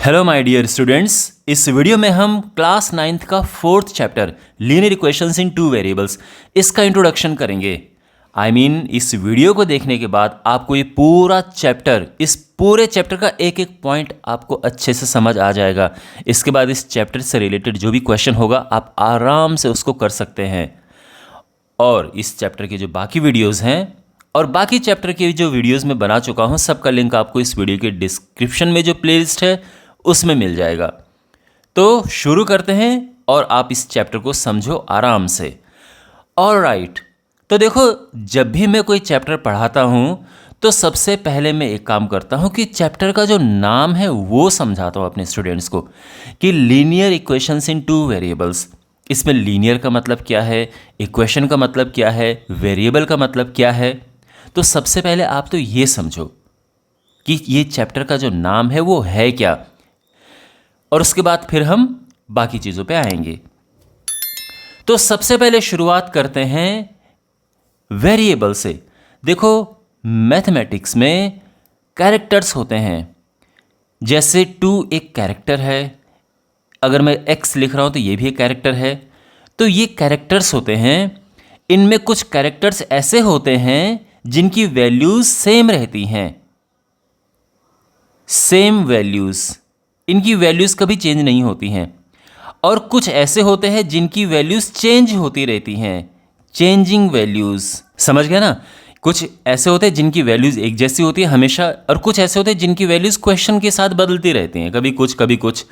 Hello my dear students, इस video में हम क्लास 9th का 4th चैप्टर लीनियर इक्वेशंस इन टू वेरिएबल्स इसका इंट्रोडक्शन करेंगे। इस वीडियो को देखने के बाद आपको ये पूरा चैप्टर, इस पूरे चैप्टर का एक एक पॉइंट आपको अच्छे से समझ आ जाएगा। इसके बाद इस चैप्टर से रिलेटेड जो भी क्वेश्चन होगा आप आराम से उसको कर सकते हैं। और इस चैप्टर के जो बाकी वीडियोज़ हैं और बाकी चैप्टर के जो वीडियोज़ मैं बना चुका हूँ, सबका लिंक आपको इस वीडियो के डिस्क्रिप्शन में जो प्लेलिस्ट है उसमें मिल जाएगा। तो शुरू करते हैं और आप इस चैप्टर को समझो आराम से। ऑलराइट, तो देखो, जब भी मैं कोई चैप्टर पढ़ाता हूँ तो सबसे पहले मैं एक काम करता हूँ कि चैप्टर का जो नाम है वो समझाता हूँ अपने स्टूडेंट्स को कि लीनियर इक्वेशंस इन टू वेरिएबल्स। इसमें लीनियर का मतलब क्या है, इक्वेशन का मतलब क्या है, वेरिएबल का मतलब क्या है। तो सबसे पहले आप तो ये समझो कि ये चैप्टर का जो नाम है वो है क्या, और उसके बाद फिर हम बाकी चीज़ों पे आएंगे। तो सबसे पहले शुरुआत करते हैं वेरिएबल से। देखो, मैथमेटिक्स में कैरेक्टर्स होते हैं। जैसे 2 एक कैरेक्टर है, अगर मैं x लिख रहा हूं तो ये भी एक कैरेक्टर है। तो ये कैरेक्टर्स होते हैं। इनमें कुछ कैरेक्टर्स ऐसे होते हैं जिनकी वैल्यूज सेम रहती हैं, सेम वैल्यूज, इनकी वैल्यूज़ कभी चेंज नहीं होती हैं। और कुछ ऐसे होते हैं जिनकी वैल्यूज़ चेंज होती रहती हैं, चेंजिंग वैल्यूज़। समझ गया ना? कुछ ऐसे होते हैं जिनकी वैल्यूज़ एक जैसी होती है हमेशा, और कुछ ऐसे होते हैं जिनकी वैल्यूज़ क्वेश्चन के साथ बदलती रहती हैं, कभी कुछ कभी कुछ।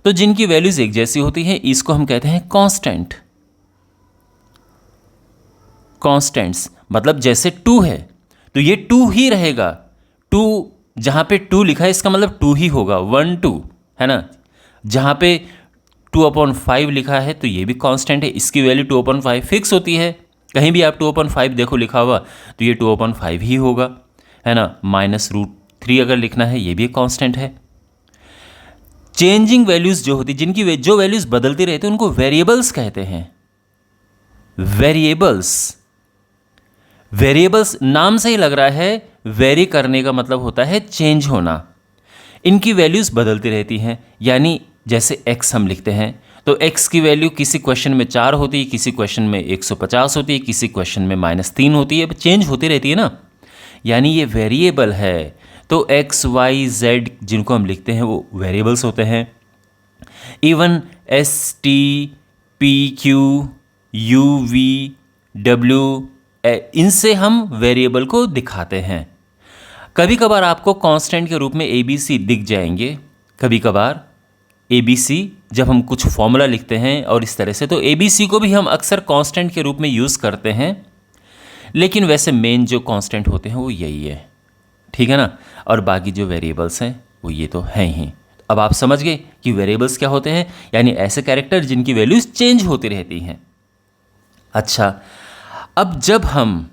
तो जिनकी वैल्यूज़ एक जैसी होती हैं इसको हम कहते हैं कांस्टेंट। कांस्टेंट्स मतलब जैसे 2 है तो ये 2 ही रहेगा। 2 जहाँ पे 2 लिखा है इसका मतलब 2 ही होगा, 1 2, है ना। जहाँ पे 2/5 लिखा है तो ये भी कांस्टेंट है, इसकी वैल्यू 2/5 फिक्स होती है। कहीं भी आप 2/5 देखो लिखा हुआ तो ये 2/5 ही होगा, है ना। -√3 अगर लिखना है ये भी एक कांस्टेंट है। चेंजिंग वैल्यूज़ जो होती, जिनकी जो वैल्यूज़ बदलती रहती हैं उनको वेरिएबल्स कहते हैं। वेरिएबल्स नाम से ही लग रहा है, वेरी करने का मतलब होता है चेंज होना। इनकी वैल्यूज़ बदलती रहती हैं। यानी जैसे x हम लिखते हैं तो x की वैल्यू किसी क्वेश्चन में 4 होती है, किसी क्वेश्चन में 150 होती है, किसी क्वेश्चन में -3 होती है, चेंज होती रहती है ना। यानी ये वेरिएबल है। तो x, y, z जिनको हम लिखते हैं वो वेरिएबल्स होते हैं। Even s, t, p, q, u, v, w, इनसे हम वेरिएबल को दिखाते हैं। कभी कभार आपको कांस्टेंट के रूप में ABC दिख जाएंगे, कभी कभार ABC जब हम कुछ फॉर्मूला लिखते हैं और इस तरह से, तो ABC को भी हम अक्सर कांस्टेंट के रूप में यूज़ करते हैं। लेकिन वैसे मेन जो कांस्टेंट होते हैं वो यही है, ठीक है ना। और बाकी जो वेरिएबल्स हैं वो ये तो हैं ही। अब आप समझ गए कि वेरिएबल्स क्या होते हैं, यानी ऐसे कैरेक्टर जिनकी वैल्यूज़ चेंज होती रहती हैं। अच्छा, अब जब हम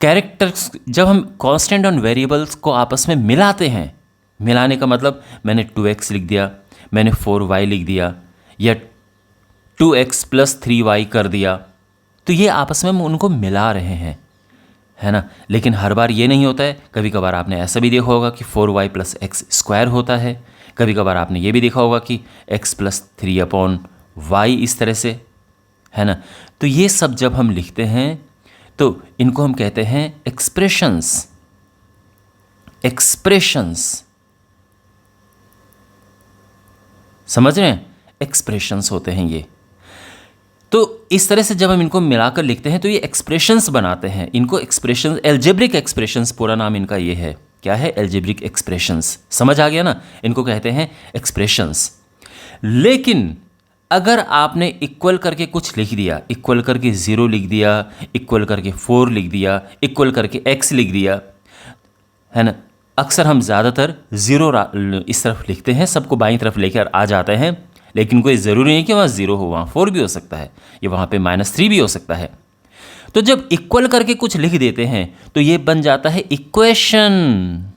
कांस्टेंट और वेरिएबल्स को आपस में मिलाते हैं, मिलाने का मतलब मैंने 2x लिख दिया, मैंने 4y लिख दिया, या 2x + 3y कर दिया, तो ये आपस में हम उनको मिला रहे हैं, है ना। लेकिन हर बार ये नहीं होता है। कभी कभार आपने ऐसा भी देखा होगा कि 4y + x² होता है। कभी कभार आपने ये भी देखा होगा कि x + 3/y इस तरह से, है ना। तो ये सब जब हम लिखते हैं तो इनको हम कहते हैं एक्सप्रेशंस। समझ रहे हैं? एक्सप्रेशंस होते हैं ये। तो इस तरह से जब हम इनको मिलाकर लिखते हैं तो ये एक्सप्रेशंस बनाते हैं। इनको एक्सप्रेशंस, एल्जेब्रिक एक्सप्रेशंस पूरा नाम इनका ये है। क्या है? Algebraic expressions. समझ आ गया ना? इनको कहते हैं एक्सप्रेशंस। लेकिन अगर आपने इक्वल करके कुछ लिख दिया, इक्वल करके 0 लिख दिया, इक्वल करके 4 लिख दिया, इक्वल करके x लिख दिया, है ना। अक्सर हम ज़्यादातर 0 इस तरफ लिखते हैं, सबको बाईं तरफ लेकर आ जाते हैं। लेकिन कोई ज़रूरी नहीं कि वहाँ 0 हो, वहाँ 4 भी हो सकता है, या वहाँ पे -3 भी हो सकता है। तो जब इक्वल करके कुछ लिख देते हैं तो ये बन जाता है इक्वेशन।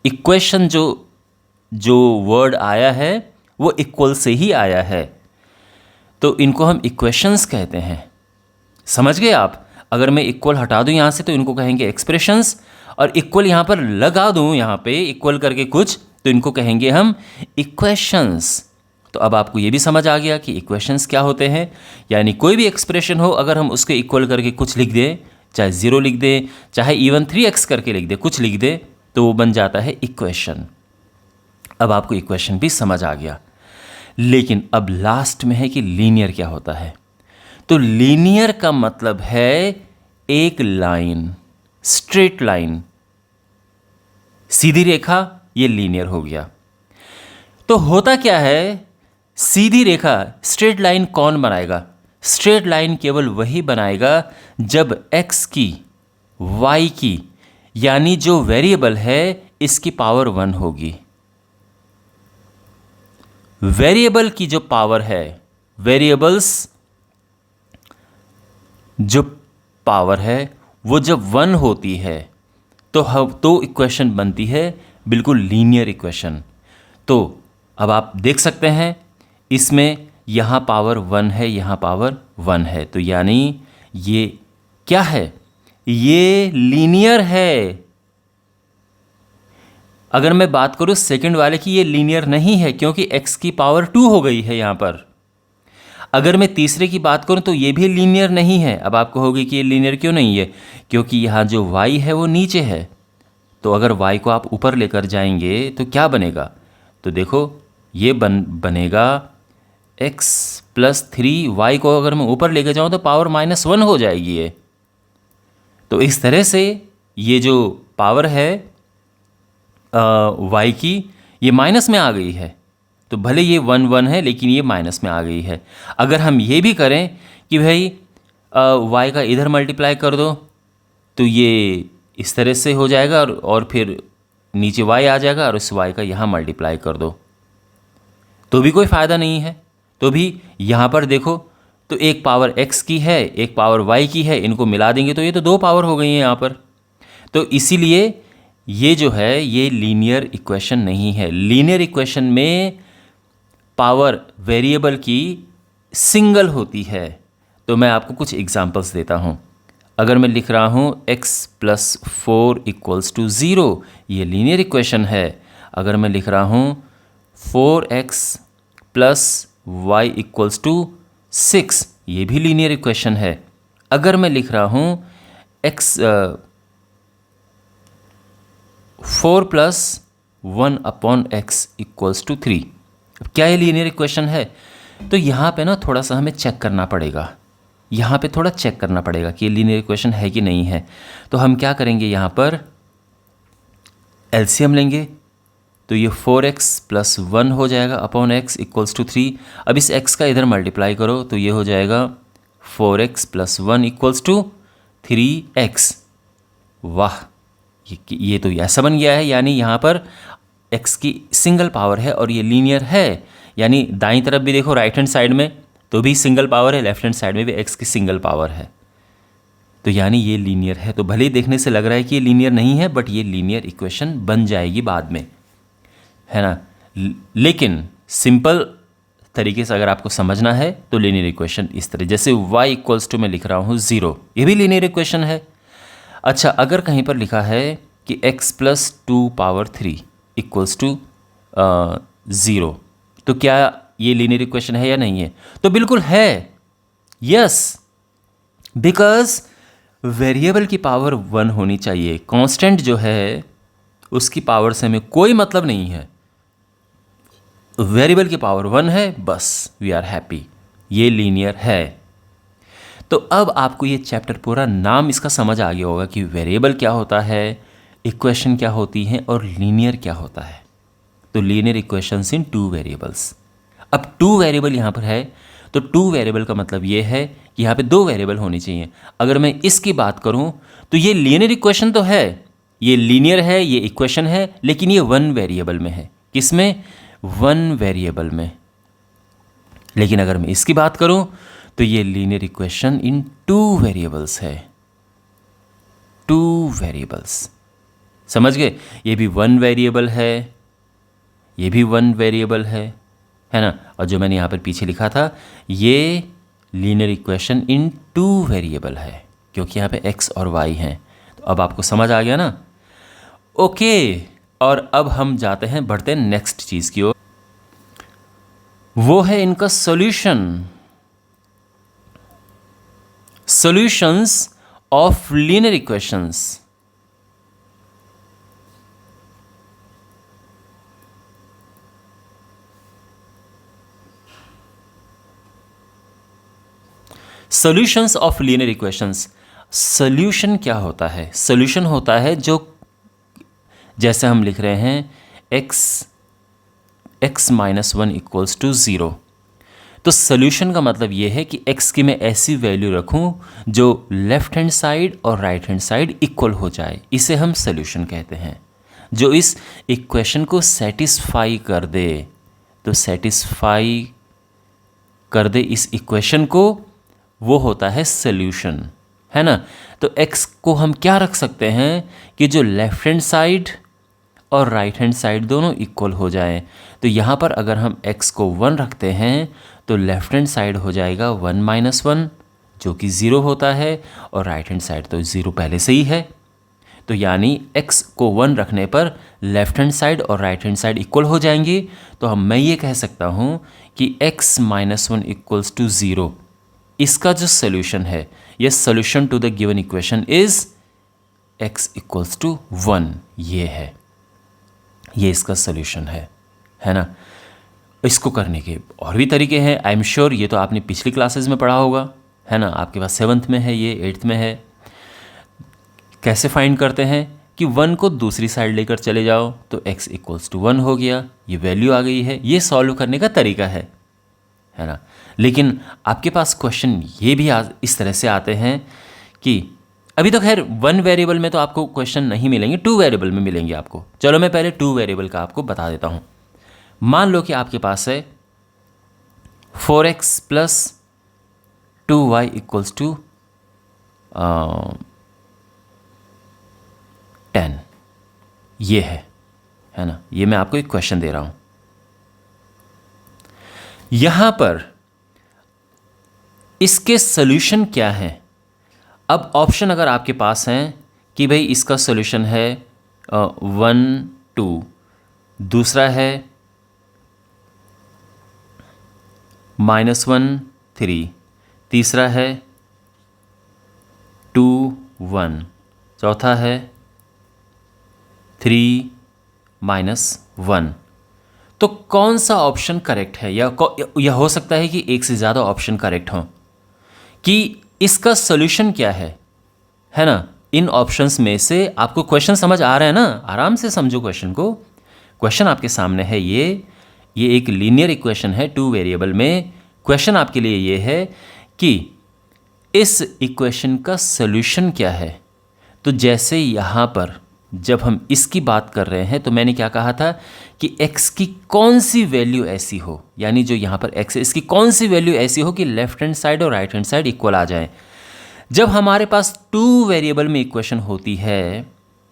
इक्वेशन जो वर्ड आया है वो इक्वल से ही आया है, तो इनको हम इक्वेशंस कहते हैं। समझ गए आप? अगर मैं इक्वल हटा दूं यहाँ से तो इनको कहेंगे एक्सप्रेशंस, और इक्वल यहाँ पर लगा दूं, यहाँ पे इक्वल करके कुछ, तो इनको कहेंगे हम इक्वेशंस। तो अब आपको ये भी समझ आ गया कि इक्वेशंस क्या होते हैं, यानी कोई भी एक्सप्रेशन हो अगर हम उसके इक्वल करके कुछ लिख दें, चाहे 0 लिख दें, चाहे इवन 3x करके लिख दें, कुछ लिख दें, तो वो बन जाता है इक्वेशन। अब आपको इक्वेशन भी समझ आ गया। लेकिन अब लास्ट में है कि लीनियर क्या होता है। तो लीनियर का मतलब है एक लाइन, स्ट्रेट लाइन, सीधी रेखा, ये लीनियर हो गया। तो होता क्या है, सीधी रेखा, स्ट्रेट लाइन कौन बनाएगा? स्ट्रेट लाइन केवल वही बनाएगा जब x की, y की, यानी जो वेरिएबल है इसकी पावर 1 होगी। वेरिएबल की जो पावर है, वेरिएबल्स जो पावर है वो जब 1 होती है तो इक्वेशन बनती है बिल्कुल लीनियर इक्वेशन। तो अब आप देख सकते हैं इसमें यहाँ पावर 1 है, यहाँ पावर 1 है, तो यानी ये क्या है? ये लीनियर है। अगर मैं बात करूँ सेकंड वाले की, ये लीनियर नहीं है क्योंकि x की पावर 2 हो गई है यहाँ पर। अगर मैं तीसरे की बात करूँ तो ये भी लीनियर नहीं है। अब आप कहोगे कि ये लीनियर क्यों नहीं है? क्योंकि यहाँ जो y है वो नीचे है, तो अगर y को आप ऊपर लेकर जाएंगे तो क्या बनेगा? तो देखो ये बनेगा x + 3, y को अगर मैं ऊपर लेकर जाऊँ तो पावर -1 हो जाएगी ये। तो इस तरह से ये जो पावर है y की, ये माइनस में आ गई है। तो भले ये 1 1 है लेकिन ये माइनस में आ गई है। अगर हम ये भी करें कि भाई y का इधर मल्टीप्लाई कर दो तो ये इस तरह से हो जाएगा और फिर नीचे y आ जाएगा और इस y का यहाँ मल्टीप्लाई कर दो तो भी कोई फ़ायदा नहीं है। तो भी यहाँ पर देखो तो एक पावर x की है, एक पावर y की है, इनको मिला देंगे तो ये तो 2 पावर हो गई हैं यहाँ पर। तो इसीलिए ये जो है ये लीनियर इक्वेशन नहीं है। लीनियर इक्वेशन में पावर वेरिएबल की सिंगल होती है। तो मैं आपको कुछ एग्जांपल्स देता हूँ। अगर मैं लिख रहा हूँ x + 4 = 0, ये लीनियर इक्वेशन है। अगर मैं लिख रहा हूँ 4x + y = 6, ये भी लीनियर इक्वेशन है। अगर मैं लिख रहा हूँ 4 + 1/x = 3, अब क्या ये लीनियर इक्वेशन है? तो यहाँ पे ना थोड़ा सा हमें चेक करना पड़ेगा, यहाँ पे थोड़ा चेक करना पड़ेगा कि ये लीनियर इक्वेशन है कि नहीं है। तो हम क्या करेंगे, यहाँ पर एलसीएम लेंगे तो ये 4x + 1 हो जाएगा /x = 3। अब इस x का इधर मल्टीप्लाई करो तो ये हो जाएगा 4x + 1 = 3x। वाह, ये तो ऐसा बन गया है, यानी यहाँ पर x की सिंगल पावर है और ये लीनियर है। यानी दाईं तरफ भी देखो, राइट हैंड साइड में तो भी सिंगल पावर है, लेफ्ट हैंड साइड में भी x की सिंगल पावर है। तो यानी ये लीनियर है। तो भले ही देखने से लग रहा है कि ये लीनियर नहीं है, बट ये लीनियर इक्वेशन बन जाएगी बाद में, है ना। लेकिन सिंपल तरीके से अगर आपको समझना है तो लीनियर इक्वेशन इस तरह, जैसे y = मैं लिख रहा हूँ 0, ये भी लीनियर इक्वेशन है। अच्छा, अगर कहीं पर लिखा है कि x + 2^3 = 0, तो क्या ये लीनियर इक्वेशन है या नहीं है? तो बिल्कुल है, यस, बिकॉज वेरिएबल की पावर 1 होनी चाहिए। कांस्टेंट जो है उसकी पावर से हमें कोई मतलब नहीं है। वेरिएबल की पावर 1 है, बस वी आर हैप्पी, ये लीनियर है। तो अब आपको ये चैप्टर पूरा नाम इसका समझ आ गया होगा कि वेरिएबल क्या होता है, इक्वेशन क्या होती है और लीनियर क्या होता है। तो लीनियर इक्वेशंस इन 2 वेरिएबल्स। अब 2 वेरिएबल यहाँ पर है तो 2 वेरिएबल का मतलब ये है कि यहाँ पे 2 वेरिएबल होनी चाहिए। अगर मैं इसकी बात करूँ तो ये लीनियर इक्वेशन तो है, ये लीनियर है, ये इक्वेशन है, लेकिन ये 1 वेरिएबल में है। किसमें? 1 वेरिएबल में। लेकिन अगर मैं इसकी बात करूँ तो ये लीनियर इक्वेशन इन 2 वेरिएबल्स है। 2 वेरिएबल्स, समझ गए? ये भी 1 वेरिएबल है, ये भी 1 वेरिएबल है ना। और जो मैंने यहाँ पर पीछे लिखा था ये लीनियर इक्वेशन इन 2 वेरिएबल है, क्योंकि यहाँ पे x और y हैं। तो अब आपको समझ आ गया ना? ओके, और अब हम जाते हैं, बढ़ते हैं नेक्स्ट चीज़ की ओर, वो है इनका solution, solutions of linear equations. Solutions of linear equations. Solution क्या होता है? सॉल्यूशन होता है जो, जैसे हम लिख रहे हैं x minus one equals to zero, तो सॉल्यूशन का मतलब ये है कि x की मैं ऐसी वैल्यू रखूं जो लेफ्ट हैंड साइड और राइट हैंड साइड इक्वल हो जाए, इसे हम सॉल्यूशन कहते हैं। जो इस इक्वेशन को सेटिस्फाई कर दे, तो सेटिस्फाई कर दे इस इक्वेशन को, वो होता है सॉल्यूशन, है ना। तो x को हम क्या रख सकते हैं कि जो लेफ्ट हैंड साइड और राइट हैंड साइड दोनों इक्वल हो जाएं। तो यहाँ पर अगर हम x को 1 रखते हैं तो लेफ्ट हैंड साइड हो जाएगा 1 माइनस 1 जो कि 0 होता है, और राइट हैंड साइड तो 0 पहले से ही है। तो यानी x को 1 रखने पर लेफ्ट हैंड साइड और राइट हैंड साइड इक्वल हो जाएंगी। तो मैं ये कह सकता हूँ कि x माइनस 1 इक्वल्स टू 0, इसका जो सोल्यूशन है, ये solution to the given equation is x equals to 1, ये है, ये इसका सोल्यूशन है ना। इसको करने के और भी तरीके हैं, आई एम श्योर ये तो आपने पिछली क्लासेस में पढ़ा होगा, है ना। आपके पास 7th में है, ये 8th में है। कैसे फाइंड करते हैं कि 1 को दूसरी साइड लेकर चले जाओ तो x इक्वल्स टू 1 हो गया, ये वैल्यू आ गई है। ये सॉल्व करने का तरीका है ना। लेकिन आपके पास क्वेश्चन ये भी इस तरह से आते हैं कि अभी तो खैर 1 वेरिएबल में तो आपको क्वेश्चन नहीं मिलेंगे, 2 वेरिएबल में मिलेंगे आपको। चलो मैं पहले 2 वेरिएबल का आपको बता देता हूँ। मान लो कि आपके पास है 4x plus 2y equals to 10, ये है ना। ये मैं आपको एक क्वेश्चन दे रहा हूँ। यहाँ पर इसके सॉल्यूशन क्या है? अब ऑप्शन अगर आपके पास हैं कि भाई इसका सॉल्यूशन है 1 2, दूसरा है -1 3, तीसरा है 2 1, चौथा है 3 -1, तो कौन सा ऑप्शन करेक्ट है? या हो सकता है कि एक से ज़्यादा ऑप्शन करेक्ट हों, कि इसका सॉल्यूशन क्या है ना। इन ऑप्शंस में से आपको क्वेश्चन समझ आ रहा है ना? आराम से समझो क्वेश्चन को। क्वेश्चन आपके सामने है, ये एक लीनियर इक्वेशन है 2 वेरिएबल में। क्वेश्चन आपके लिए ये है कि इस इक्वेशन का सॉल्यूशन क्या है। तो जैसे यहाँ पर जब हम इसकी बात कर रहे हैं तो मैंने क्या कहा था कि x की कौन सी वैल्यू ऐसी हो, यानी जो यहाँ पर x है इसकी कौन सी वैल्यू ऐसी हो कि लेफ्ट हैंड साइड और राइट हैंड साइड इक्वल आ जाए। जब हमारे पास 2 वेरिएबल में इक्वेशन होती है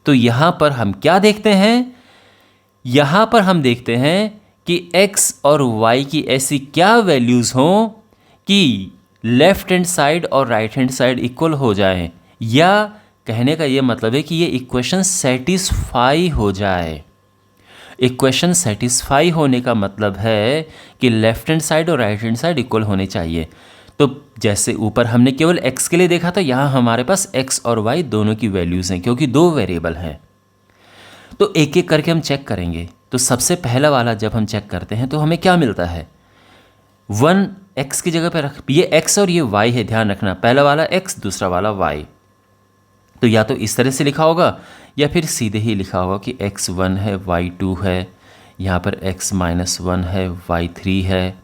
तो यहाँ पर हम क्या देखते हैं? यहाँ पर हम देखते हैं कि x और y की ऐसी क्या वैल्यूज़ हों कि लेफ्ट हैंड साइड और राइट हैंड साइड इक्वल हो जाए, या कहने का ये मतलब है कि ये इक्वेशन सेटिस्फाई हो जाए। इक्वेशन सेटिस्फाई होने का मतलब है कि लेफ्ट हैंड साइड और राइट हैंड साइड इक्वल होने चाहिए। तो जैसे ऊपर हमने केवल x के लिए देखा था, यहाँ हमारे पास x और y दोनों की वैल्यूज़ हैं क्योंकि 2 वेरिएबल हैं। तो एक एक करके हम चेक करेंगे। तो सबसे पहला वाला जब हम चेक करते हैं तो हमें क्या मिलता है? 1 x की जगह पर रख, ये x और ये y है, ध्यान रखना, पहला वाला x दूसरा वाला y। तो या तो इस तरह से लिखा होगा या फिर सीधे ही लिखा होगा कि x1 है y2 है, यहाँ पर x-1 है y3 है,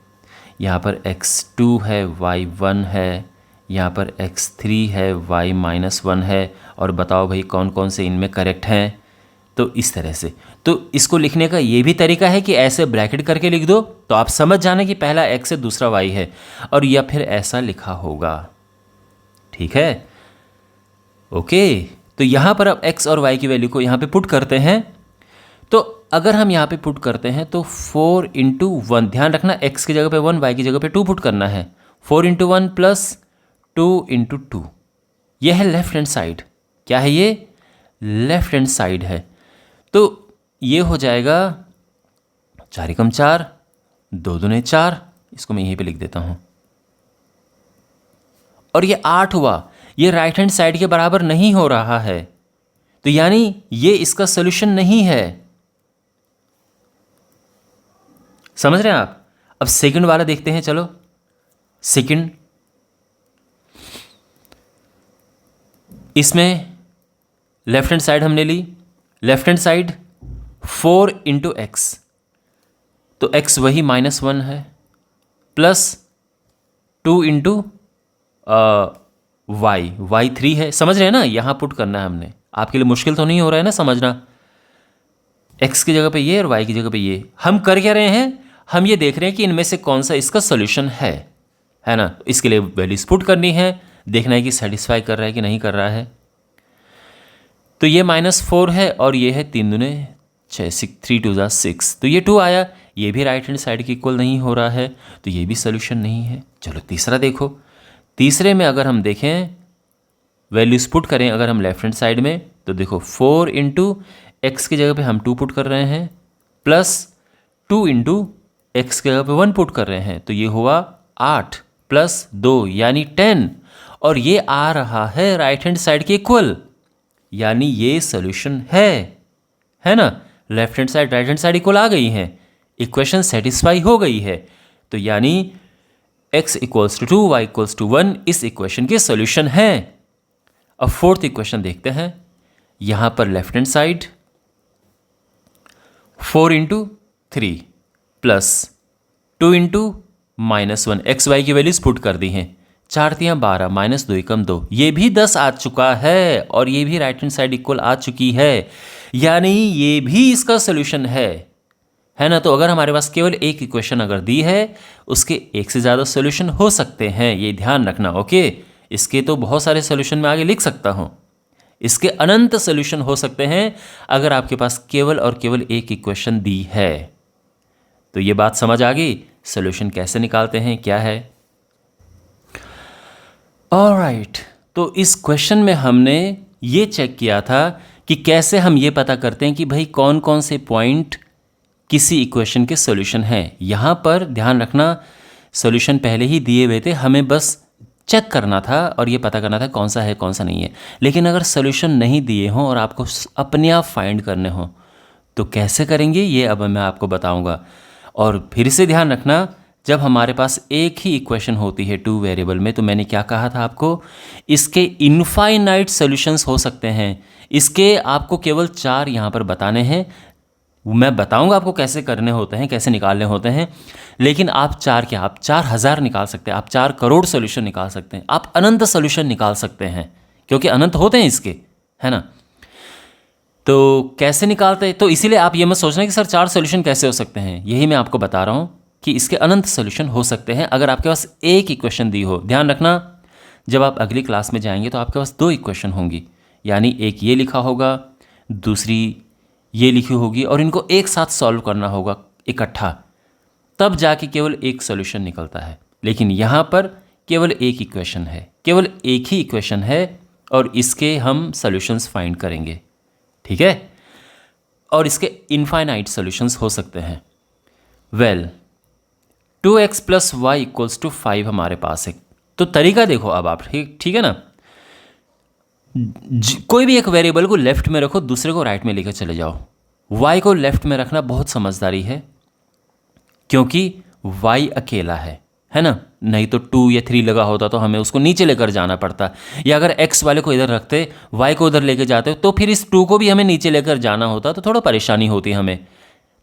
यहाँ पर x2 है y1 है, यहाँ पर x3 है y-1 है। और बताओ भाई कौन कौन से इनमें करेक्ट हैं। तो इस तरह से, तो इसको लिखने का ये भी तरीका है कि ऐसे ब्रैकेट करके लिख दो तो आप समझ जाना कि पहला x है दूसरा y है, और या फिर ऐसा लिखा होगा। ठीक है, ओके। तो यहाँ पर अब x और y की वैल्यू को यहाँ पे पुट करते हैं। तो अगर हम यहाँ पे पुट करते हैं तो 4 इंटू 1, ध्यान रखना x की जगह पे 1, y की जगह पे 2 पुट करना है। 4 इंटू 1 प्लस 2 इंटू 2, यह है लेफ्ट हैंड साइड। क्या है ये? लेफ्ट हैंड साइड है। तो ये हो जाएगा 4 एकम 4, 2 दूने 4, इसको मैं यहीं पे लिख देता हूँ। और ये 8 हुआ, ये राइट हैंड साइड के बराबर नहीं हो रहा है, तो यानी ये इसका सोल्यूशन नहीं है। समझ रहे हैं आप? अब सेकंड वाला देखते हैं, चलो। सेकंड, इसमें लेफ्ट हैंड साइड हमने ली, left hand side 4 into x, तो x वही -1 है, प्लस 2 इंटू y 3 है। समझ रहे हैं ना? यहाँ पुट करना है हमने। आपके लिए मुश्किल तो नहीं हो रहा है ना समझना? x की जगह पे ये और y की जगह पे ये। हम कर क्या रहे हैं? हम ये देख रहे हैं कि इनमें से कौन सा इसका सोल्यूशन है ना? इसके लिए वैल्यूज पुट करनी है, देखना है कि सेटिस्फाई कर रहा है कि नहीं कर रहा है। तो ये -4 है और ये है 3 दूने 6, 3 2 6, तो ये 2 आया। ये भी राइट हैंड साइड के इक्वल नहीं हो रहा है, तो ये भी सोल्यूशन नहीं है। चलो तीसरा देखो। तीसरे में अगर हम देखें, वैल्यूज पुट करें अगर हम लेफ्ट हैंड साइड में, तो देखो 4 इंटू एक्स की जगह पे हम 2 पुट कर रहे हैं, प्लस 2 इंटू एक्स की जगह पे 1 पुट कर रहे हैं, तो ये हुआ 8 प्लस 2 यानी 10, और ये आ रहा है राइट हैंड साइड के इक्वल, यानी ये सोल्यूशन है ना? Left hand side right hand side equal आ गई हैं, इक्वेशन सेटिस्फाई हो गई है, तो यानी x equals to 2 y equals to 1 इस इक्वेशन के सोल्यूशन है। अब फोर्थ इक्वेशन देखते हैं। यहां पर left hand side 4 into 3 plus 2 into -1, X Y की वैल्यूज पुट कर दी हैं। 4 3 12, -2 एकम 2, ये भी 10 आ चुका है, और ये भी राइट हैंड साइड इक्वल आ चुकी है, यानी ये भी इसका सोल्यूशन है ना? तो अगर हमारे पास केवल एक इक्वेशन अगर दी है, उसके एक से ज़्यादा सोल्यूशन हो सकते हैं, ये ध्यान रखना। ओके, इसके तो बहुत सारे सोल्यूशन मैं आगे लिख सकता हूँ, इसके अनंत सोल्यूशन हो सकते हैं अगर आपके पास केवल और केवल एक इक्वेशन दी है। तो ये बात समझ आ गई, सोल्यूशन कैसे निकालते हैं, क्या है। ऑलराइट, तो इस क्वेश्चन में हमने ये चेक किया था कि कैसे हम ये पता करते हैं कि भाई कौन कौन से पॉइंट किसी इक्वेशन के सॉल्यूशन हैं। यहाँ पर ध्यान रखना, सॉल्यूशन पहले ही दिए हुए थे, हमें बस चेक करना था और ये पता करना था कौन सा है कौन सा नहीं है। लेकिन अगर सॉल्यूशन नहीं दिए हों और आपको अपने आप फाइंड करने हों तो कैसे करेंगे, ये अब मैं आपको बताऊंगा। और फिर से ध्यान रखना, जब हमारे पास एक ही इक्वेशन होती है 2 वेरिएबल में, तो मैंने क्या कहा था आपको, इसके इनफाइनाइट सॉल्यूशंस हो सकते हैं। इसके आपको केवल 4 यहाँ पर बताने हैं, मैं बताऊंगा आपको कैसे करने होते हैं, कैसे निकालने होते हैं। लेकिन आप 4 क्या, आप 4000 निकाल सकते हैं, आप 4 करोड़ सॉल्यूशन निकाल सकते हैं, आप अनंत सॉल्यूशन निकाल सकते हैं, क्योंकि अनंत होते हैं इसके, है ना। तो कैसे निकालते हैं, तो इसीलिए आप ये मत सोचना कि सर 4 सॉल्यूशन कैसे हो सकते हैं, यही मैं आपको बता रहा हूँ कि इसके अनंत सॉल्यूशन हो सकते हैं अगर आपके पास एक इक्वेशन दी हो। ध्यान रखना, जब आप अगली क्लास में जाएंगे तो आपके पास 2 इक्वेशन होंगी, यानी एक ये लिखा होगा, दूसरी ये लिखी होगी, और इनको एक साथ सॉल्व करना होगा इकट्ठा, तब जाके केवल एक सॉल्यूशन निकलता है। लेकिन यहाँ पर केवल एक इक्वेशन है, केवल एक ही इक्वेशन है, और इसके हम सॉल्यूशंस फाइंड करेंगे, ठीक है। और इसके इनफाइनाइट सॉल्यूशंस हो सकते हैं। वेल 2x + y = 5 हमारे पास है। तो तरीका देखो अब आप, ठीक है ना। कोई भी एक वेरिएबल को लेफ्ट में रखो, दूसरे को राइट में लेकर चले जाओ। y को लेफ्ट में रखना बहुत समझदारी है, क्योंकि y अकेला है ना। नहीं तो 2 या 3 लगा होता तो हमें उसको नीचे लेकर जाना पड़ता, या अगर x वाले को इधर रखते, y को उधर लेकर जाते, तो फिर इस 2 को भी हमें नीचे लेकर जाना होता, तो थोड़ा परेशानी होती हमें।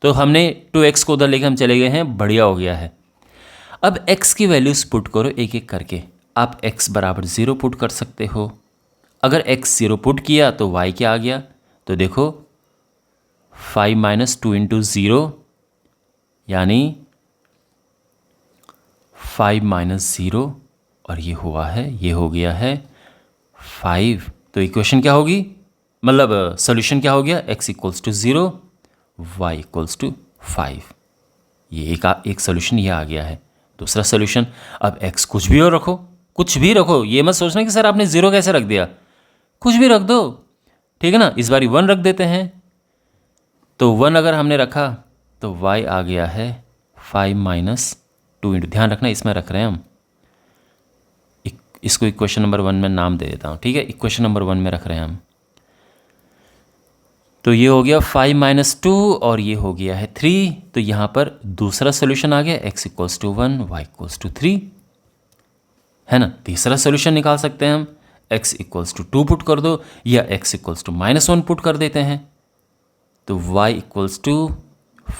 तो हमने 2x को उधर लेकर हम चले गए हैं, बढ़िया हो गया है। अब x की वैल्यूज पुट करो एक एक करके। आप x = 0 पुट कर सकते हो। अगर x 0 पुट किया तो y क्या आ गया, तो देखो 5 - 2 × 0 यानी 5 - 0, और ये हुआ है, ये हो गया है 5। तो इक्वेशन क्या होगी, मतलब सॉल्यूशन क्या हो गया, x = 0 y = 5। ये एक सॉल्यूशन ये आ गया है। दूसरा सॉल्यूशन, अब x कुछ भी और रखो, कुछ भी रखो, ये मत सोचना कि सर आपने 0 कैसे रख दिया, कुछ भी रख दो, ठीक है ना। इस बार 1 रख देते हैं, तो 1 अगर हमने रखा तो y आ गया है 5 माइनस 2 इंटू, ध्यान रखना इसमें रख रहे हैं हम, इसको इक्वेशन नंबर 1 में नाम दे देता हूँ, ठीक है, इक्वेशन नंबर 1 में रख रहे हैं हम। तो ये हो गया 5 माइनस 2 और ये हो गया है 3। तो यहाँ पर दूसरा सोल्यूशन आ गया x equals to 1 y equals to 3, है ना। तीसरा सोल्यूशन निकाल सकते हैं हम, x इक्वल्स टू 2 पुट कर दो या x इक्वल्स टू -1 पुट कर देते हैं। तो y equals to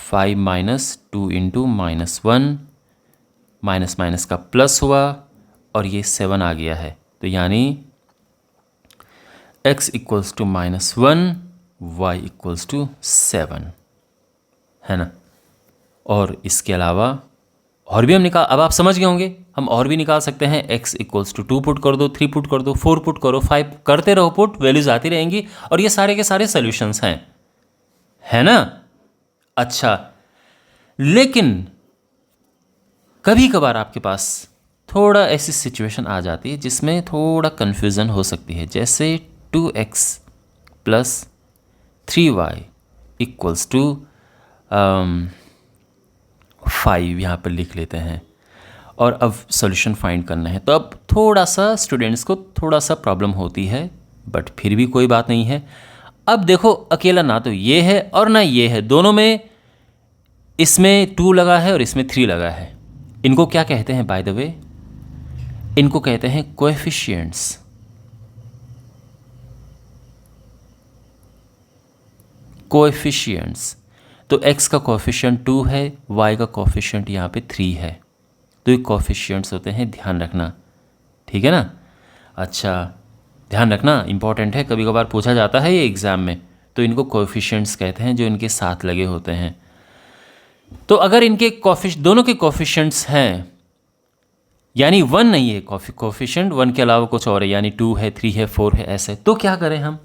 5 minus 2 into -1, minus minus का प्लस हुआ और ये 7 आ गया है। तो यानी x equals to -1 y equals to 7, है ना। और इसके अलावा और भी हम निकाल, अब आप समझ गए होंगे, हम और भी निकाल सकते हैं। x इक्वल्स टू 2 पुट कर दो, 3 पुट कर दो, 4 पुट करो, 5 करते रहो पुट, वैल्यूज आती रहेंगी और ये सारे के सारे सॉल्यूशंस हैं, है ना। अच्छा, लेकिन कभी कभार आपके पास थोड़ा ऐसी सिचुएशन आ जाती है जिसमें थोड़ा कन्फ्यूज़न हो सकती है, जैसे 2x plus 3y equals to 5 यहाँ पर लिख लेते हैं और अब सॉल्यूशन फाइंड करना है। तो अब थोड़ा सा स्टूडेंट्स को थोड़ा सा प्रॉब्लम होती है, बट फिर भी कोई बात नहीं है। अब देखो, अकेला ना तो ये है और ना ये है, दोनों में इसमें 2 लगा है और इसमें 3 लगा है। इनको क्या कहते हैं बाय द वे? इनको कहते हैं कोएफिशिएंट्स। कोएफिशिएंट्स, तो x का कोएफिशिएंट 2 है, y का कोएफिशिएंट यहाँ पे 3 है। तो ये कोएफिशिएंट्स होते हैं, ध्यान रखना, ठीक है ना। अच्छा, ध्यान रखना, इंपॉर्टेंट है, कभी कभार पूछा जाता है ये एग्ज़ाम में। तो इनको कोएफिशिएंट्स कहते हैं, जो इनके साथ लगे होते हैं। तो अगर इनके दोनों के कोएफिशिएंट्स हैं, यानी 1 नहीं है कोएफिशिएंट, 1 के अलावा कुछ और है, यानी 2 है, 3 है, 4 है, ऐसे, तो क्या करें हम?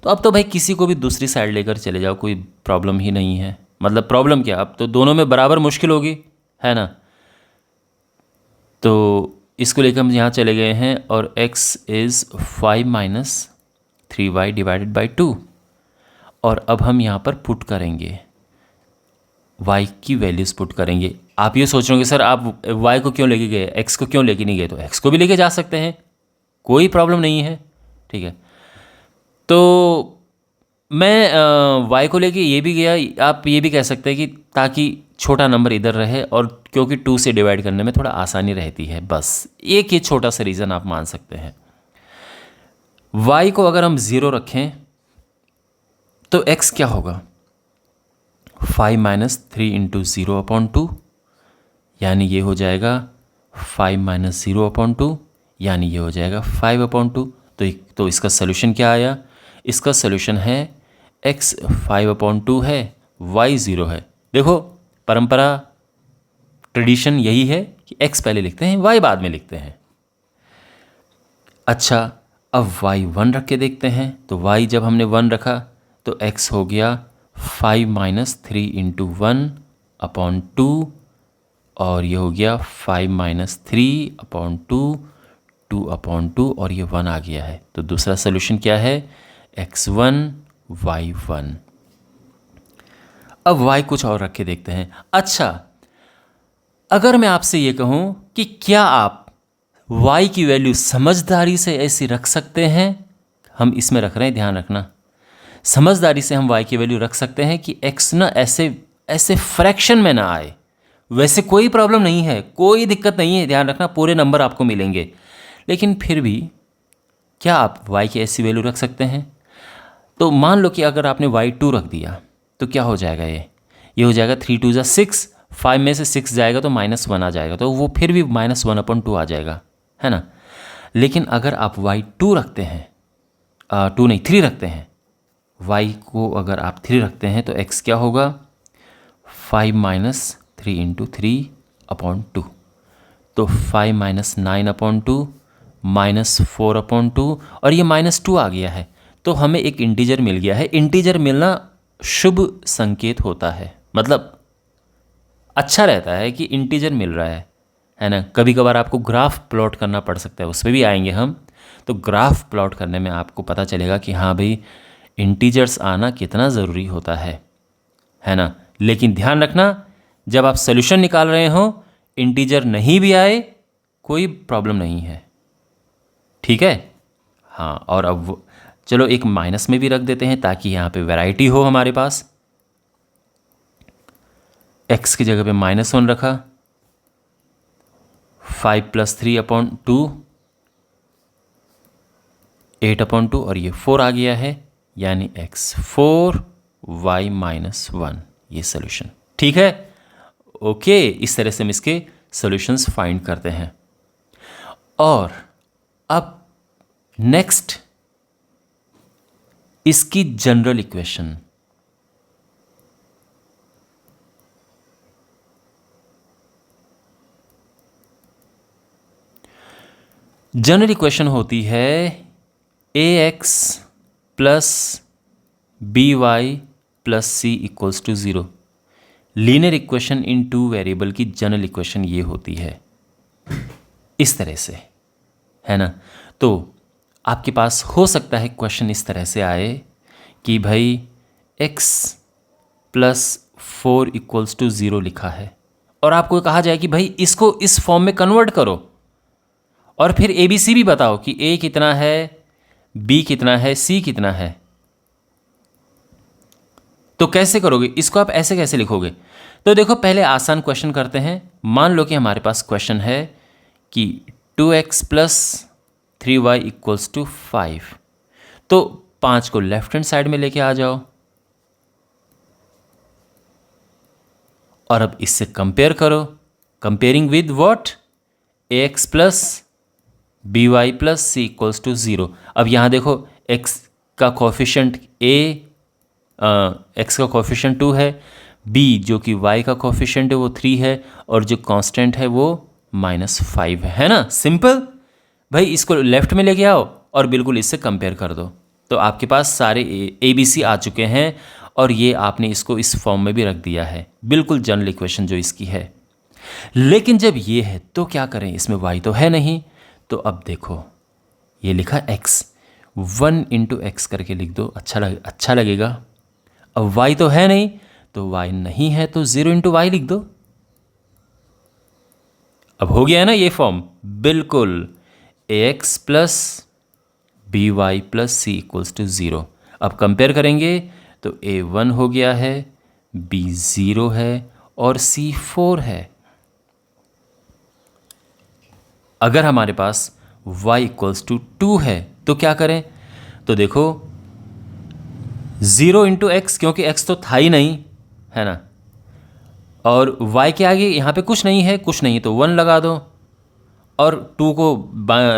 तो अब तो भाई किसी को भी दूसरी साइड लेकर चले जाओ, कोई प्रॉब्लम ही नहीं है। मतलब प्रॉब्लम क्या, अब तो दोनों में बराबर मुश्किल होगी, है ना। तो इसको लेकर हम यहाँ चले गए हैं और x is 5 minus 3y divided by 2, और अब हम यहाँ पर पुट करेंगे, y की वैल्यूज़ पुट करेंगे। आप ये सोच रहे होंगे सर आप y को क्यों लेके गए, x को क्यों लेके नहीं गए? तो x को भी लेके जा सकते हैं, कोई प्रॉब्लम नहीं है, ठीक है। तो मैं y को लेके ये भी गया, आप ये भी कह सकते हैं कि ताकि छोटा नंबर इधर रहे, और क्योंकि 2 से डिवाइड करने में थोड़ा आसानी रहती है, बस एक ये छोटा सा रीज़न आप मान सकते हैं। y को अगर हम 0 रखें तो x क्या होगा? 5 माइनस 3 इंटू 0/2, यानी ये हो जाएगा 5 माइनस 0/2, यानी ये हो जाएगा 5/2। तो इसका सोल्यूशन क्या आया? इसका सोल्यूशन है x 5/2 है, y 0 है। देखो, परंपरा, ट्रेडिशन यही है कि x पहले लिखते हैं, y बाद में लिखते हैं। अच्छा, अब y 1 रख के देखते हैं। तो y जब हमने 1 रखा तो x हो गया 5 माइनस 3 इंटू 1/2, और ये हो गया 5 माइनस 3/2, 2/2, और ये 1 आ गया है। तो दूसरा सोल्यूशन क्या है? x1 y1। अब y कुछ और रख के देखते हैं। अच्छा, अगर मैं आपसे ये कहूँ कि क्या आप y की वैल्यू समझदारी से ऐसी रख सकते हैं, हम इसमें रख रहे हैं, ध्यान रखना, समझदारी से हम y की वैल्यू रख सकते हैं कि x ना ऐसे फ्रैक्शन में ना आए। वैसे कोई प्रॉब्लम नहीं है, कोई दिक्कत नहीं है, ध्यान रखना, पूरे नंबर आपको मिलेंगे। लेकिन फिर भी क्या आप y की ऐसी वैल्यू रख सकते हैं? तो मान लो कि अगर आपने y2 रख दिया तो क्या हो जाएगा? ये हो जाएगा 3 2 6, 5 में से 6 जाएगा तो -1 आ जाएगा, तो वो फिर भी -1/2 आ जाएगा, है ना। लेकिन अगर आप y2 रखते हैं, 2 नहीं 3 रखते हैं, y को अगर आप 3 रखते हैं तो x क्या होगा? 5 माइनस 3 इंटू 3/2, तो 5 माइनस 9/2 -4/2, और ये -2 आ गया है। तो हमें एक इंटीजर मिल गया है। इंटीजर मिलना शुभ संकेत होता है, मतलब अच्छा रहता है कि इंटीजर मिल रहा है ना। कभी कभार आपको ग्राफ प्लॉट करना पड़ सकता है, उस पर भी आएंगे हम। तो ग्राफ प्लॉट करने में आपको पता चलेगा कि हाँ भाई, इंटीजर्स आना कितना ज़रूरी होता है। है ना। लेकिन ध्यान रखना, जब आप सोल्यूशन निकाल रहे हो इंटीजर नहीं भी आए कोई प्रॉब्लम नहीं है, ठीक है। हाँ, और अब चलो एक माइनस में भी रख देते हैं ताकि यहाँ पे वैरायटी हो हमारे पास। x की जगह पे -1 रखा, 5 + 3/2, 8/2 और ये 4 आ गया है, यानी x4 y -1 ये सोल्यूशन, ठीक है। ओके, इस तरह से हम इसके सॉल्यूशंस फाइंड करते हैं। और अब नेक्स्ट इसकी जनरल इक्वेशन। जनरल इक्वेशन होती है ax + by + c = 0। Linear equation in 2 variable की जनरल इक्वेशन ये होती है इस तरह से, है ना। तो आपके पास हो सकता है क्वेश्चन इस तरह से आए कि भाई x + 4 = 0 लिखा है और आपको कहा जाए कि भाई इसको इस फॉर्म में कन्वर्ट करो और फिर ABC भी बताओ कि a कितना है, b कितना है, c कितना है। तो कैसे करोगे इसको, आप ऐसे कैसे लिखोगे? तो देखो, पहले आसान क्वेश्चन करते हैं। मान लो कि हमारे पास क्वेश्चन है कि 2x + 3y = 5। तो 5 को लेफ्ट हैंड साइड में लेके आ जाओ और अब इससे कंपेयर करो। Comparing with what? ax + by + c = 0। अब यहाँ देखो, x का कोफिशिएंट x का कोफिशिएंट 2 है, b जो कि y का कोफिशिएंट है वो 3 है और जो कांस्टेंट है वो -5 है ना। सिंपल भाई, इसको लेफ्ट में लेके आओ और बिल्कुल इससे कंपेयर कर दो। तो आपके पास सारे ABC आ चुके हैं और ये आपने इसको इस फॉर्म में भी रख दिया है, बिल्कुल जनरल इक्वेशन जो इसकी है। लेकिन जब ये है तो क्या करें, इसमें y तो है नहीं। तो अब देखो, ये लिखा x, 1 × x करके लिख दो, अच्छा लगेगा। अब y तो है नहीं, तो y नहीं है तो 0 × y लिख दो। अब हो गया है ना ये फॉर्म, बिल्कुल। ax + by + c = 0। अब कंपेयर करेंगे तो a 1 हो गया है, b 0 है और c 4 है। अगर हमारे पास y = 2 है तो क्या करें? तो देखो, 0 × x, क्योंकि x तो था ही नहीं, है ना, और y के आगे यहाँ पे कुछ नहीं है तो 1 लगा दो और 2 को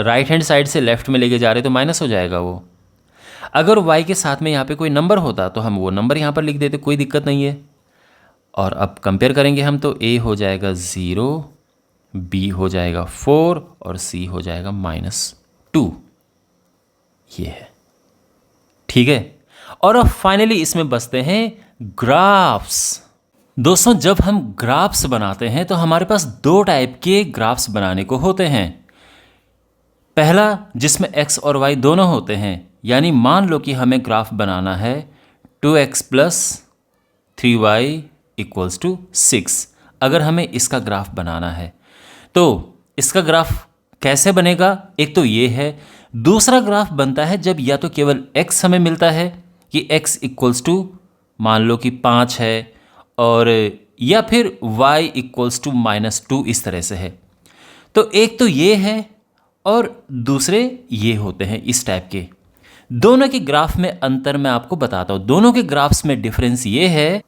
राइट हैंड साइड से लेफ्ट में लेके जा रहे तो माइनस हो जाएगा वो। अगर y के साथ में यहाँ पे कोई नंबर होता तो हम वो नंबर यहाँ पर लिख देते, कोई दिक्कत नहीं है। और अब कंपेयर करेंगे हम तो a हो जाएगा 0, b हो जाएगा 4 और c हो जाएगा -2। ये है, ठीक है। और अब फाइनली इसमें बचते हैं ग्राफ्स। दोस्तों, जब हम ग्राफ्स बनाते हैं तो हमारे पास 2 टाइप के ग्राफ्स बनाने को होते हैं। पहला जिसमें x और y दोनों होते हैं, यानी मान लो कि हमें ग्राफ बनाना है 2x + 3y = 6। अगर हमें इसका ग्राफ बनाना है तो इसका ग्राफ कैसे बनेगा? एक तो ये है। दूसरा ग्राफ बनता है जब या तो केवल x हमें मिलता है कि x = मान लो कि 5 है, और या फिर y = -2, इस तरह से है। तो एक तो ये है और दूसरे ये होते हैं इस टाइप के। दोनों के ग्राफ में अंतर मैं आपको बताता हूँ। दोनों के ग्राफ्स में डिफरेंस ये है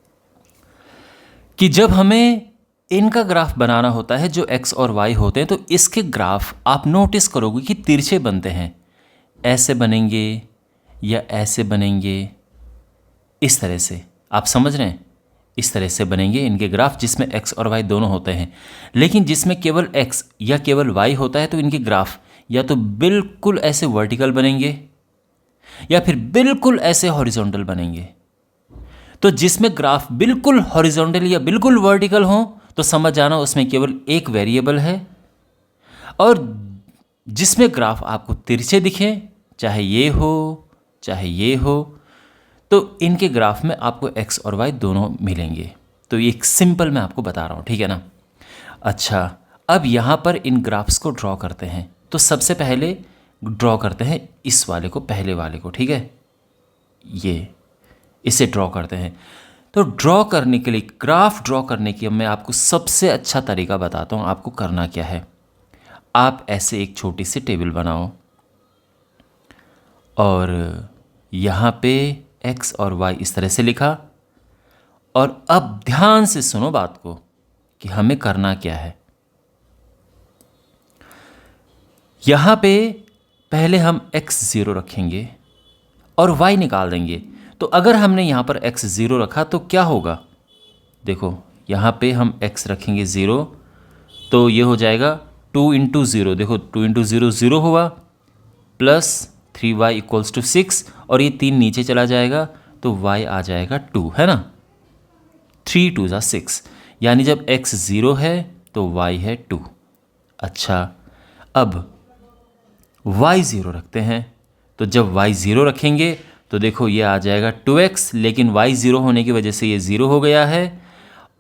कि जब हमें इनका ग्राफ बनाना होता है जो x और y होते हैं, तो इसके ग्राफ आप नोटिस करोगे कि तिरछे बनते हैं, ऐसे बनेंगे या ऐसे बनेंगे, इस तरह से। आप समझ रहे हैं? इस तरह से बनेंगे इनके ग्राफ जिसमें x और y दोनों होते हैं। लेकिन जिसमें केवल x या केवल y होता है तो इनके ग्राफ या तो बिल्कुल ऐसे वर्टिकल बनेंगे या फिर बिल्कुल ऐसे हॉरिजॉन्टल बनेंगे। तो जिसमें ग्राफ बिल्कुल हॉरिजॉन्टल या बिल्कुल वर्टिकल हो तो समझ जाना उसमें केवल एक वेरिएबल है, और जिसमें ग्राफ आपको तिरछे दिखे, चाहे ये हो चाहे ये हो, तो इनके ग्राफ में आपको एक्स और वाई दोनों मिलेंगे। तो ये एक सिंपल मैं आपको बता रहा हूँ, ठीक है ना। अच्छा, अब यहाँ पर इन ग्राफ्स को ड्रॉ करते हैं। तो सबसे पहले ड्रॉ करते हैं इस वाले को, पहले वाले को, ठीक है। ये इसे ड्रॉ करते हैं। तो ड्रॉ करने के लिए, ग्राफ ड्रॉ करने की मैं आपको सबसे अच्छा तरीका बताता हूँ। आपको करना क्या है, आप ऐसे एक छोटी सी टेबल बनाओ और यहाँ पे x और y इस तरह से लिखा। और अब ध्यान से सुनो बात को कि हमें करना क्या है। यहाँ पे पहले हम x0 रखेंगे और y निकाल देंगे। तो अगर हमने यहाँ पर x0 रखा तो क्या होगा, देखो यहाँ पे हम x रखेंगे 0, तो ये हो जाएगा 2 इंटू 0, देखो 2 इंटू 0 0 हुआ, प्लस 3y इक्वल्स टू 6, और ये 3 नीचे चला जाएगा तो y आ जाएगा 2, है ना। 3 2 ज़ा 6, यानी जब x 0 है तो y है 2। अच्छा, अब y 0 रखते हैं। तो जब y 0 रखेंगे तो देखो ये आ जाएगा 2x, लेकिन y 0 होने की वजह से ये 0 हो गया है।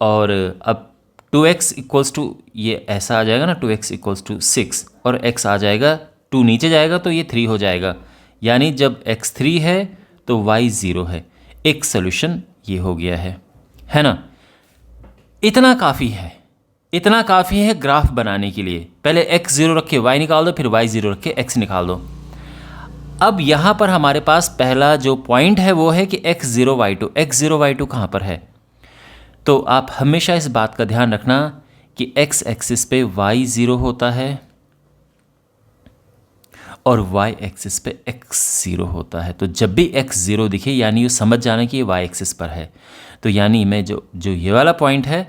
और अब 2x इक्वल्स टू, ये ऐसा आ जाएगा ना, 2x इक्वल्स टू 6, और x आ जाएगा 2 नीचे जाएगा तो ये 3 हो जाएगा। यानी जब x 3 है तो y 0 है। एक सोल्यूशन ये हो गया है ना। इतना काफ़ी है, इतना काफ़ी है ग्राफ बनाने के लिए। पहले x 0 रख के y निकाल दो, फिर y 0 रख के x निकाल दो। अब यहाँ पर हमारे पास पहला जो पॉइंट है वो है कि x0 y2, x0 y2 कहाँ पर है। तो आप हमेशा इस बात का ध्यान रखना कि x एक्सिस पे y0 होता है और y एक्सिस पे x0 होता है। तो जब भी x0 दिखे यानी ये समझ जाना कि ये y एक्सिस पर है। तो यानी मैं जो ये वाला पॉइंट है,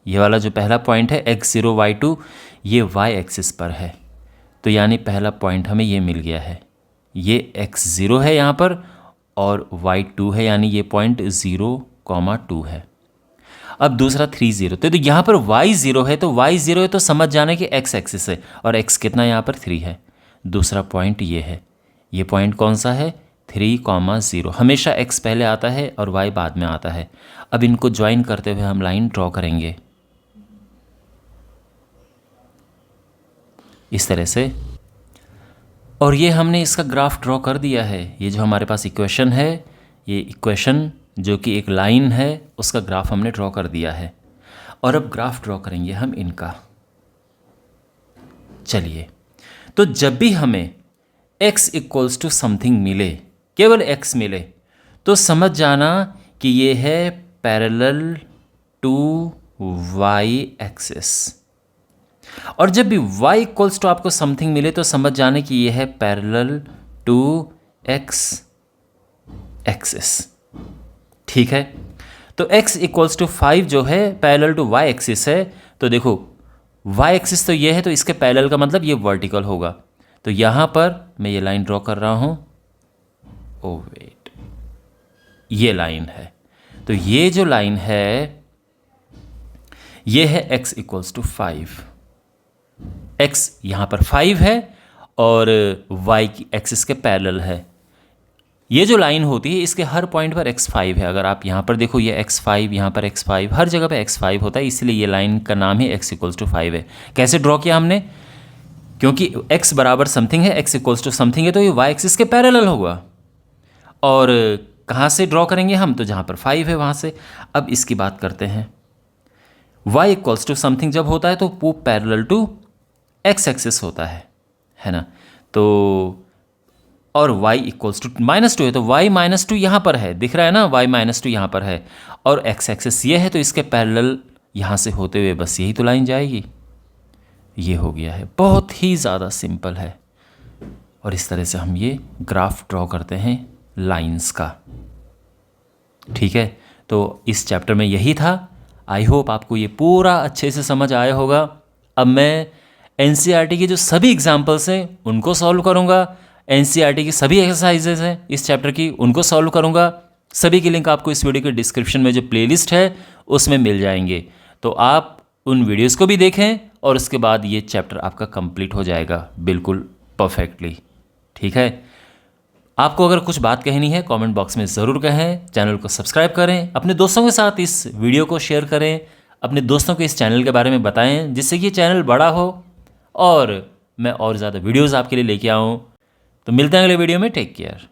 ये वाला जो पहला पॉइंट है x0 y2, ये y एक्सिस पर है। तो यानी पहला पॉइंट हमें ये मिल गया है। ये x0 है यहाँ पर और y2 है, यानी ये पॉइंट 0,2 है। अब दूसरा 3 0, तो यहाँ पर y0 है, तो y0 है तो समझ जाना कि x एक्सिस है, और x कितना यहाँ पर 3 है। दूसरा पॉइंट ये है। ये पॉइंट कौन सा है, 3,0। हमेशा x पहले आता है और y बाद में आता है। अब इनको ज्वाइन करते हुए हम लाइन ड्रॉ करेंगे इस तरह से, और ये हमने इसका ग्राफ ड्रॉ कर दिया है। ये जो हमारे पास इक्वेशन है, ये इक्वेशन जो कि एक लाइन है, उसका ग्राफ हमने ड्रॉ कर दिया है। और अब ग्राफ ड्रॉ करेंगे हम इनका। चलिए, तो जब भी हमें x इक्वल्स टू समथिंग मिले, केवल x मिले, तो समझ जाना कि ये है पैरेलल टू y एक्सिस। और जब भी y इक्वल्स टू आपको समथिंग मिले तो समझ जाने कि ये है पैरेलल टू x एक्सिस, ठीक है। तो x इक्वल्स टू 5 जो है पैरेलल टू y एक्सिस है। तो देखो y एक्सिस तो ये है, तो इसके पैरेलल का मतलब ये वर्टिकल होगा। तो यहाँ पर मैं ये लाइन ड्रॉ कर रहा हूँ। ओ वेट, ये लाइन है। तो ये जो लाइन है ये है x इक्वल्स टू 5। x यहाँ पर 5 है और y की एक्सिस के पैरेलल है। ये जो लाइन होती है इसके हर पॉइंट पर x5 है। अगर आप यहाँ पर देखो, ये x5, यहाँ पर x5, हर जगह पे x5 होता है, इसलिए ये लाइन का नाम ही x इक्वल्स टू 5 है। कैसे ड्रॉ किया हमने, क्योंकि x बराबर समथिंग है, x इक्वल्स टू समथिंग है, तो ये y एक्सिस के पैरेलल होगा। और कहाँ से ड्रॉ करेंगे हम, तो जहाँ पर 5 है वहाँ से। अब इसकी बात करते हैं। y इक्वल्स टू समथिंग जब होता है तो वो पैरेलल टू x एक्सिस होता है ना। तो और y इक्वल्स टू -2 है, तो y -2 यहाँ पर है, दिख रहा है ना, y -2 यहाँ पर है, और x एक्सिस ये है, तो इसके पैरेलल यहाँ से होते हुए बस यही तो लाइन जाएगी। ये हो गया है, बहुत ही ज़्यादा सिंपल है। और इस तरह से हम ये ग्राफ ड्रॉ करते हैं लाइंस का, ठीक है। तो इस चैप्टर में यही था। आई होप आपको ये पूरा अच्छे से समझ आया होगा। अब मैं एनसीईआरटी के जो सभी एग्जाम्पल्स हैं उनको सॉल्व करूँगा। एनसीईआरटी की सभी एक्सरसाइजेज हैं इस चैप्टर की, उनको सॉल्व करूँगा। सभी की लिंक आपको इस वीडियो के डिस्क्रिप्शन में जो प्लेलिस्ट है उसमें मिल जाएंगे। तो आप उन वीडियोस को भी देखें और उसके बाद ये चैप्टर आपका कंप्लीट हो जाएगा बिल्कुल परफेक्टली, ठीक है। आपको अगर कुछ बात कहनी है कमेंट बॉक्स में ज़रूर कहें, चैनल को सब्सक्राइब करें, अपने दोस्तों के साथ इस वीडियो को शेयर करें, अपने दोस्तों को इस चैनल के बारे में बताएं जिससे कि ये चैनल बड़ा हो और मैं और ज़्यादा वीडियोज़ आपके लिए लेके आऊँ। तो मिलते हैं अगले वीडियो में, टेक केयर।